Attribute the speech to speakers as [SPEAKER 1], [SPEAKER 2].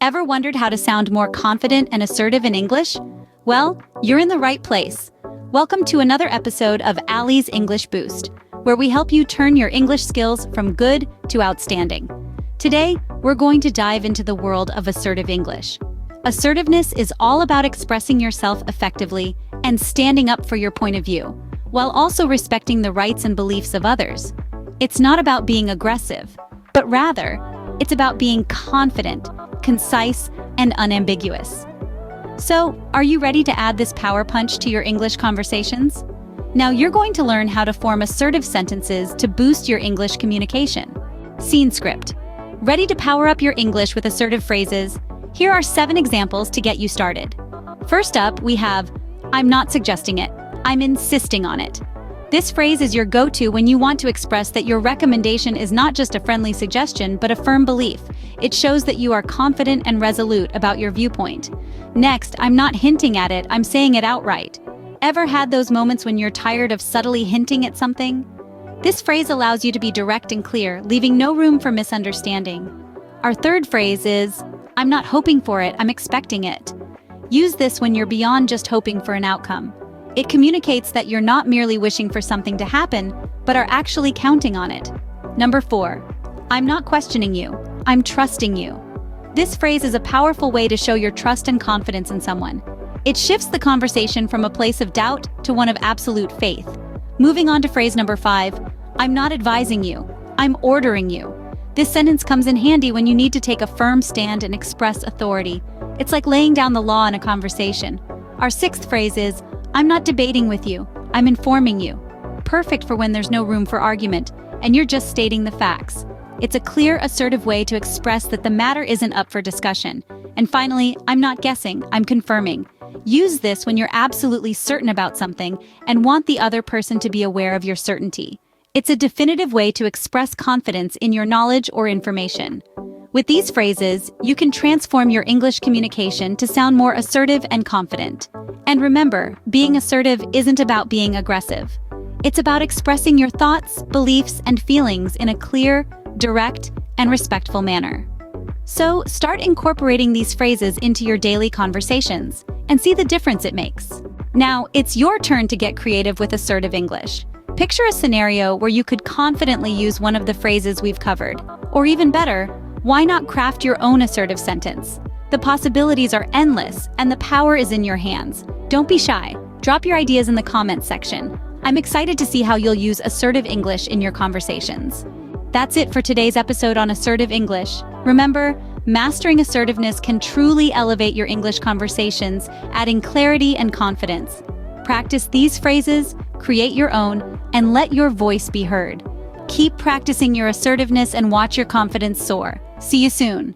[SPEAKER 1] Ever wondered how to sound more confident and assertive in English? Well, you're in the right place. Welcome to another episode of Allie's English Boost, where we help you turn your English skills from good to outstanding. Today, we're going to dive into the world of assertive English. Assertiveness is all about expressing yourself effectively and standing up for your point of view, while also respecting the rights and beliefs of others. It's not about being aggressive, but rather, it's about being confident, concise, and unambiguous. So, are you ready to add this power punch to your English conversations? Now you're going to learn how to form assertive sentences to boost your English communication. Scene script. Ready to power up your English with assertive phrases? Here are 7 examples to get you started. First up, we have, I'm not suggesting it, I'm insisting on it. This phrase is your go-to when you want to express that your recommendation is not just a friendly suggestion, but a firm belief. It shows that you are confident and resolute about your viewpoint. Next, I'm not hinting at it, I'm saying it outright. Ever had those moments when you're tired of subtly hinting at something? This phrase allows you to be direct and clear, leaving no room for misunderstanding. Our third phrase is, I'm not hoping for it, I'm expecting it. Use this when you're beyond just hoping for an outcome. It communicates that you're not merely wishing for something to happen, but are actually counting on it. Number 4, I'm not questioning you, I'm trusting you. This phrase is a powerful way to show your trust and confidence in someone. It shifts the conversation from a place of doubt to one of absolute faith. Moving on to phrase number 5, I'm not advising you, I'm ordering you. This sentence comes in handy when you need to take a firm stand and express authority. It's like laying down the law in a conversation. Our 6th phrase is, I'm not debating with you, I'm informing you. Perfect for when there's no room for argument, and you're just stating the facts. It's a clear, assertive way to express that the matter isn't up for discussion. And finally, I'm not guessing, I'm confirming. Use this when you're absolutely certain about something and want the other person to be aware of your certainty. It's a definitive way to express confidence in your knowledge or information. With these phrases, you can transform your English communication to sound more assertive and confident. And remember, being assertive isn't about being aggressive. It's about expressing your thoughts, beliefs, and feelings in a clear, direct, and respectful manner. So, start incorporating these phrases into your daily conversations and see the difference it makes. Now, it's your turn to get creative with assertive English. Picture a scenario where you could confidently use one of the phrases we've covered. Or even better, why not craft your own assertive sentence? The possibilities are endless, and the power is in your hands. Don't be shy. Drop your ideas in the comments section. I'm excited to see how you'll use assertive English in your conversations. That's it for today's episode on assertive English. Remember, mastering assertiveness can truly elevate your English conversations, adding clarity and confidence. Practice these phrases, create your own, and let your voice be heard. Keep practicing your assertiveness and watch your confidence soar. See you soon.